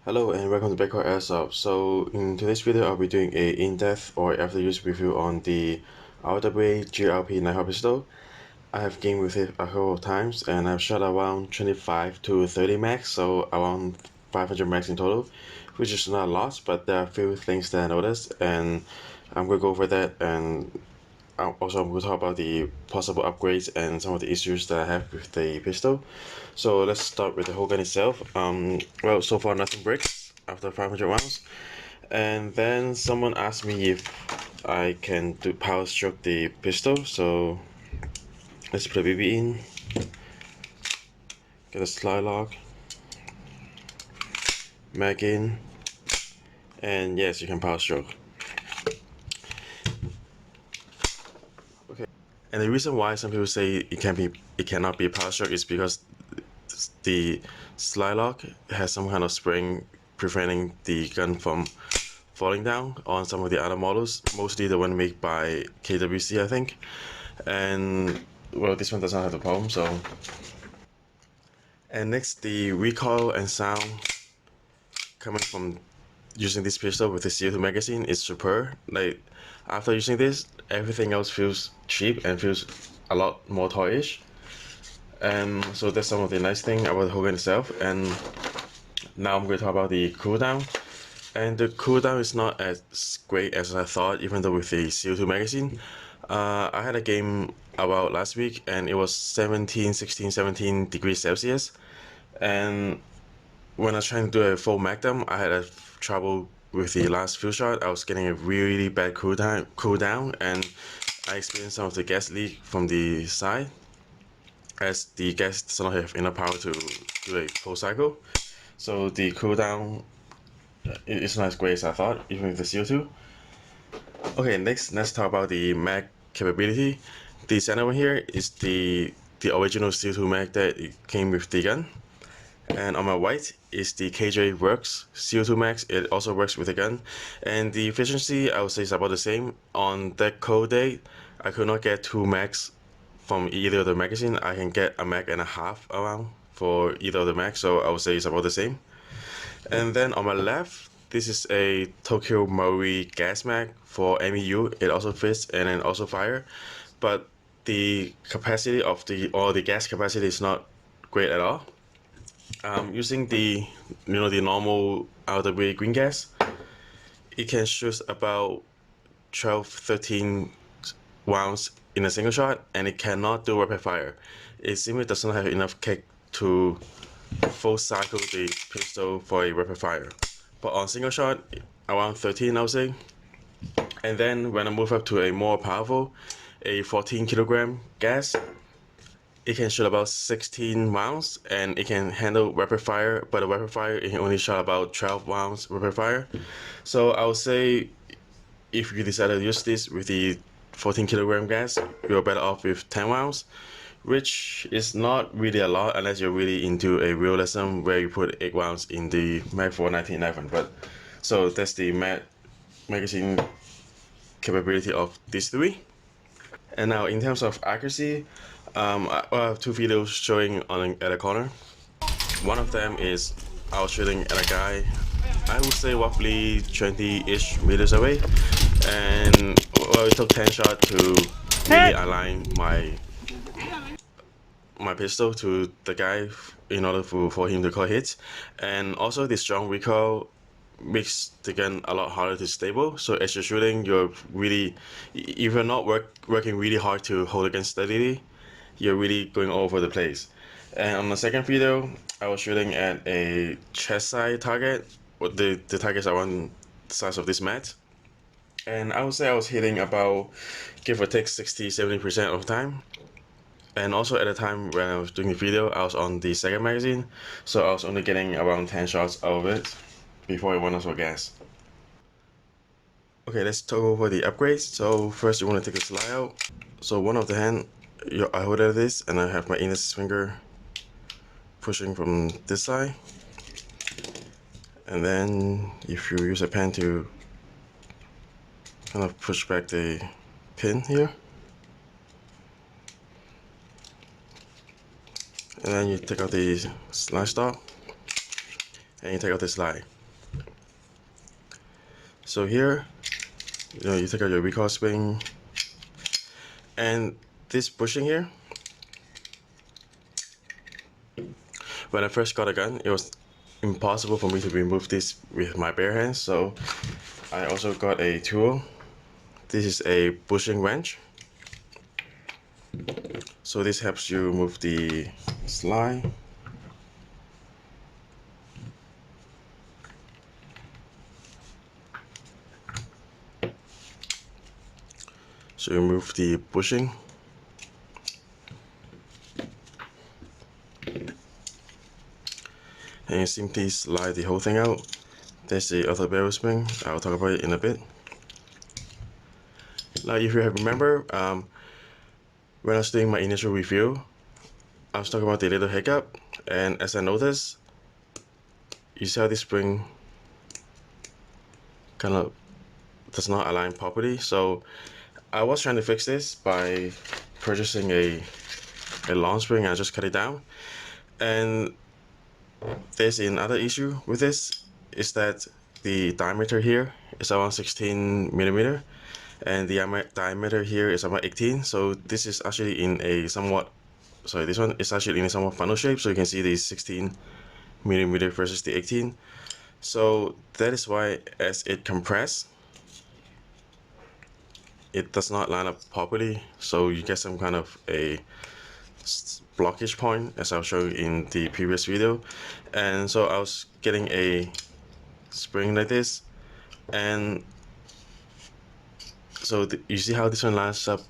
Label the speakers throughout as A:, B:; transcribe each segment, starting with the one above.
A: Hello and welcome to Recoil Airsoft. So in today's video, I'll be doing a in-depth or after-use review on the RWA GRP Nighthawk pistol. I have gamed with it a couple of times and I've shot around 25 to 30 max, so around 500 max in total, which is not a lot, but there are a few things that I noticed and I'm going to go over that, and also I'm going to talk about the possible upgrades and some of the issues that I have with the pistol. So let's start with the whole gun itself. Well, so far nothing breaks after 500 rounds. And then someone asked me if I can do power stroke the pistol. So let's put a BB in, get a slide lock, mag in, and yes, you can power stroke. Okay. And the reason why some people say it cannot be power stroke is because the slide lock has some kind of spring preventing the gun from falling down on some of the other models, mostly the one made by KWC, I think. And well, this one does not have the problem. So, and next, the recoil and sound coming from using this pistol with the CO2 magazine is superb. Like, after using this, everything else feels cheap and feels a lot more toyish. And so that's some of the nice thing about the whole gun itself. And now I'm going to talk about the cooldown. And the cooldown is not as great as I thought, even though with the CO2 magazine. I had a game about last week and it was 16, 17 degrees Celsius. And when I was trying to do a full magnum, I had a trouble with the last few shot. I was getting a really bad cooldown, and I experienced some of the gas leak from the side, as the gas does not have enough power to do a full cycle. So the cooldown it's not as great as I thought, even with the CO2. Okay, next let's talk about the mag capability. The center one here is the original CO2 mag that it came with the gun. And on my right is the KJ Works CO2 Max. It also works with the gun. And the efficiency, I would say, is about the same. On that cold day, I could not get 2 mags from either of the magazine. I can get a mag and a half around for either of the mags, so I would say it's about the same. And then on my left, this is a Tokyo Marui gas mag for MEU. It also fits and then also fire, but the capacity of the gas capacity is not great at all. Using the the normal RWA green gas, it can shoot about 12, 13 rounds in a single shot, and it cannot do rapid fire. It simply does not have enough kick to full cycle the pistol for a rapid fire. But on single shot, around 13, I would say. And then when I move up to a more powerful, a 14 kilogram gas, it can shoot about 16 rounds and it can handle rapid fire, but a rapid fire it can only shot about 12 rounds rapid fire. So I would say if you decide to use this with the 14 kilogram gas, you're better off with 10 rounds, which is not really a lot unless you're really into a realism where you put 8 rounds in the Mag 4 1911. But so that's the magazine capability of these three. And now in terms of accuracy, I have 2 videos showing at a corner. One of them is I was shooting at a guy, I would say roughly 20-ish meters away, and well, it took 10 shots to really align my pistol to the guy in order for him to call hits. And also the strong recoil makes the gun a lot harder to stable. So as you're shooting, if you're not working really hard to hold the gun steadily, you're really going all over the place. And on the second video, I was shooting at a chest side target. The targets are around the size of this mat. And I would say I was hitting about, give or take, 60-70% of the time. And also at the time when I was doing the video, I was on the second magazine, so I was only getting around 10 shots out of it before it went out of gas. Okay, let's talk over the upgrades. So first you want to take the slide out. So one of the hand, I hold at this and I have my index finger pushing from this side. And then if you use a pen to kind of push back the pin here. And then you take out the slide stop and you take out the slide. So here, you take out your recoil spring, and this bushing here, when I first got a gun, it was impossible for me to remove this with my bare hands, so I also got a tool. This is a bushing wrench. So this helps you remove the slide. So remove the bushing. And you simply slide the whole thing out. There's the other barrel spring. I'll talk about it in a bit. Now, if you remember, when I was doing my initial review, I was talking about the little hiccup, and as I noticed, you see how this spring kind of does not align properly. So I was trying to fix this by purchasing a long spring, and I just cut it down. And there's another issue with this, is that the diameter here is around 16 millimeter, and the diameter here is about 18. So this is actually in a somewhat, sorry, this one is actually in a somewhat funnel shape. So you can see the 16 millimeter versus the 18. So that is why as it compresses, it does not line up properly. So you get some kind of a blockage point, as I'll show you in the previous video. And so I was getting a spring like this, and so you see how this one lines up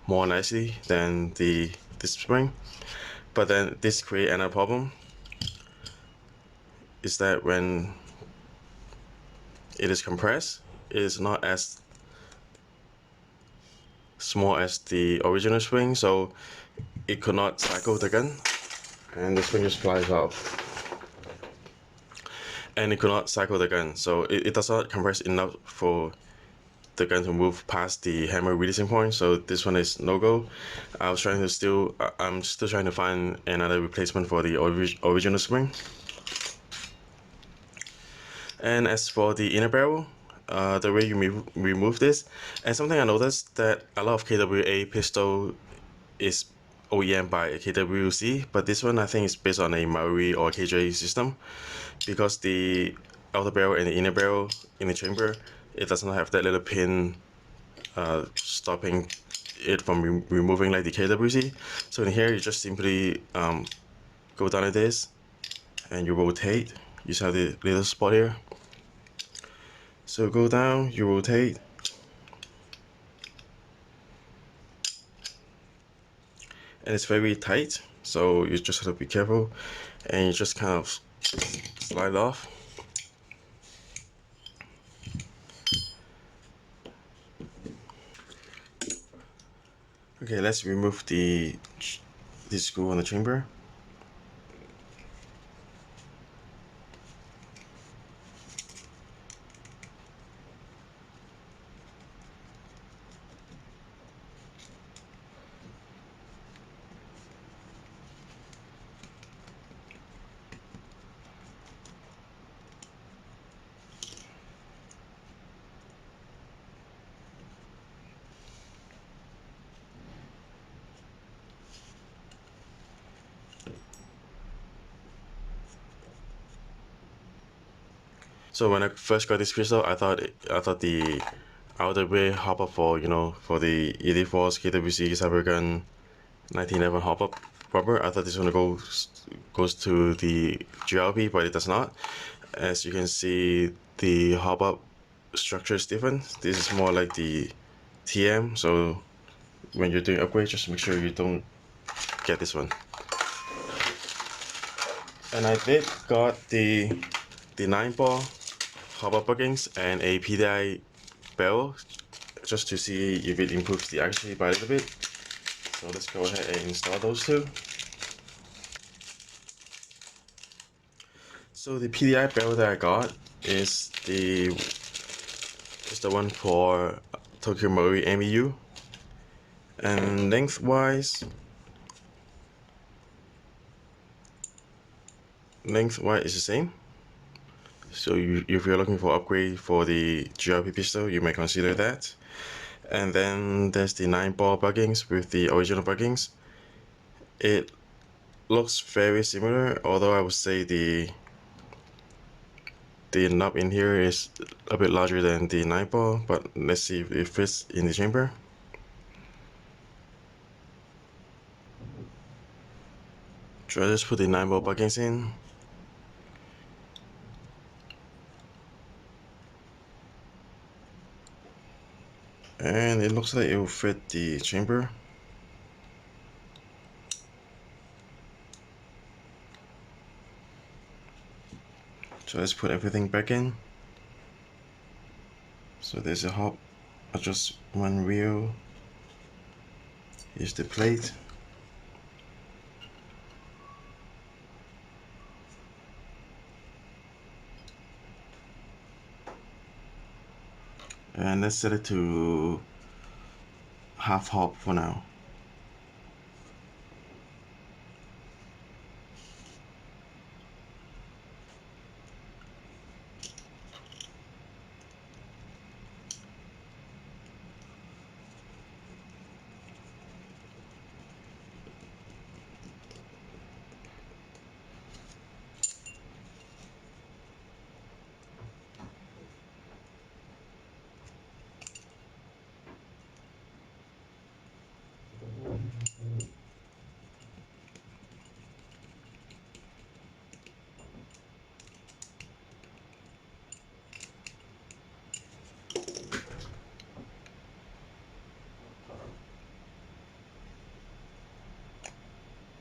A: more nicely than this spring. But then this creates another problem, is that when it is compressed, it is not as small as the original spring, so it could not cycle the gun, and the spring just flies out. And it could not cycle the gun, so it does not compress enough for the gun to move past the hammer releasing point. So this one is no go. I'm still trying to find another replacement for the original spring. And as for the inner barrel, the way you remove this, and something I noticed, that a lot of KWA pistol is OEM by KWC, but this one I think is based on a Maori or KJ system, because the outer barrel and the inner barrel in the chamber, it does not have that little pin stopping it from removing like the KWC. So in here, you just simply go down like this, and you rotate. You see how the little spot here. So go down, you rotate, and it's very tight. So you just have to be careful, and you just kind of slide off. Okay, let's remove the screw on the chamber. So when I first got this pistol, I thought the RWA hop-up for for the 84's KWC Cybergun 1911 hop-up rubber, I thought this one goes to the GRP, but it does not. As you can see, the hop-up structure is different. This is more like the TM. So when you're doing upgrades, just make sure you don't get this one. And I did got the 9-ball hop-up buckings and a PDI barrel, just to see if it improves the accuracy by a little bit. So let's go ahead and install those two. So the PDI barrel that I got is the one for Tokyo Marui MEU, and lengthwise is the same. So if you're looking for upgrade for the GRP pistol, you may consider that. And then there's the 9-ball buckings with the original buckings. It looks very similar, although I would say the knob in here is a bit larger than the 9-ball, but let's see if it fits in the chamber. So I just put the 9-ball buckings in. And it looks like it will fit the chamber. So let's put everything back in. So there's a hop, just one wheel. Here's the plate. And let's set it to half hop for now.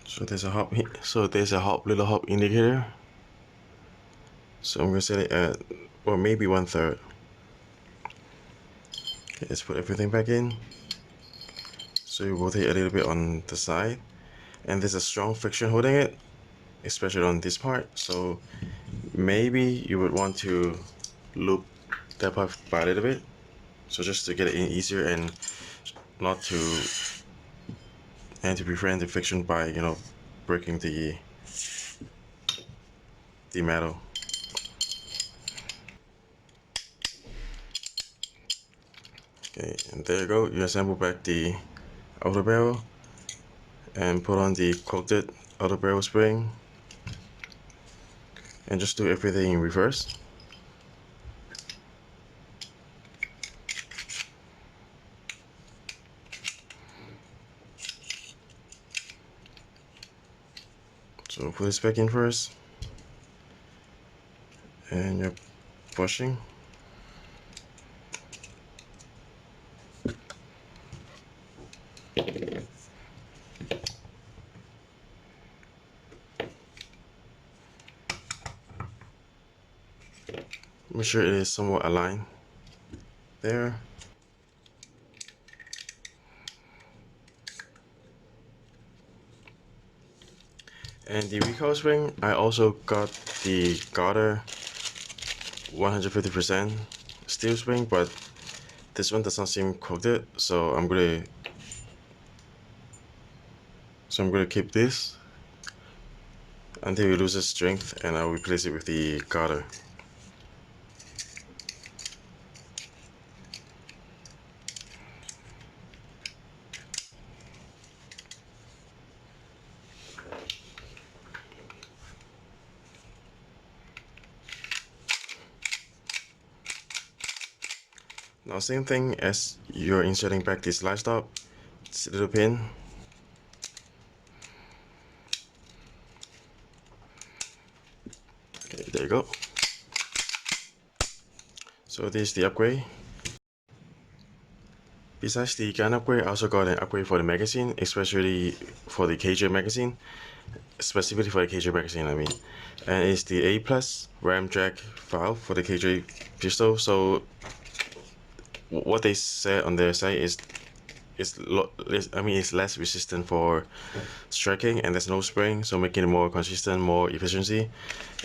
A: So there's a hop. So there's a little hop indicator. So I'm gonna set it at, or maybe 1/3. Okay, let's put everything back in. So you rotate a little bit on the side, and there's a strong friction holding it, especially on this part. So maybe you would want to loop that part by a little bit, so just to get it in easier and not to, and to prevent the friction by, you know, breaking the metal. Okay, and there you go. You assemble back the outer barrel and put on the quilted outer barrel spring, and just do everything in reverse. So put this back in first, and you're pushing. Make sure it is somewhat aligned there. And the recoil spring, I also got the Garter 150% steel spring, but this one does not seem quilted, so I'm gonna keep this until it loses strength, and I'll replace it with the Garter. Now same thing as you're inserting back this light stop, this little pin. Okay, there you go. So this is the upgrade. Besides the gun upgrade, I also got an upgrade for the magazine, especially for the KJ magazine. Specifically for the KJ magazine, I mean. And it's the A+ ram jack valve for the KJ pistol. So what they said on their site is it's less resistant for striking, and there's no spring, so making it more consistent, more efficiency.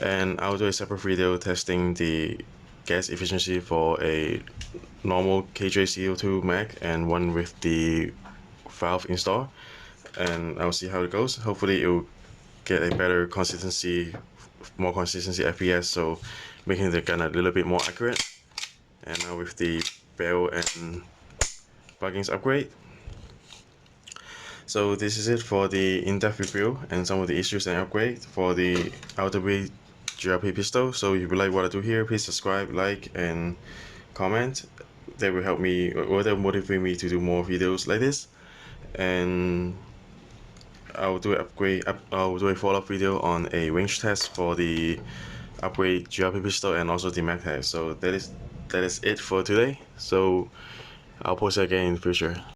A: And I'll do a separate video testing the gas efficiency for a normal KJ CO2 mag and one with the valve install, and I'll see how it goes. Hopefully it will get a better consistency more consistency FPS, so making the gun a little bit more accurate. And now with the barrel and buckings upgrade. So this is it for the in-depth review and some of the issues and upgrade for the RWA GRP pistol. So if you like what I do here, please subscribe, like, and comment. That will help me, or that will motivate me to do more videos like this. And I'll do a follow-up video on a range test for the upgrade GRP pistol and also the mag tag. So that is it for today. So I'll post it again in the future.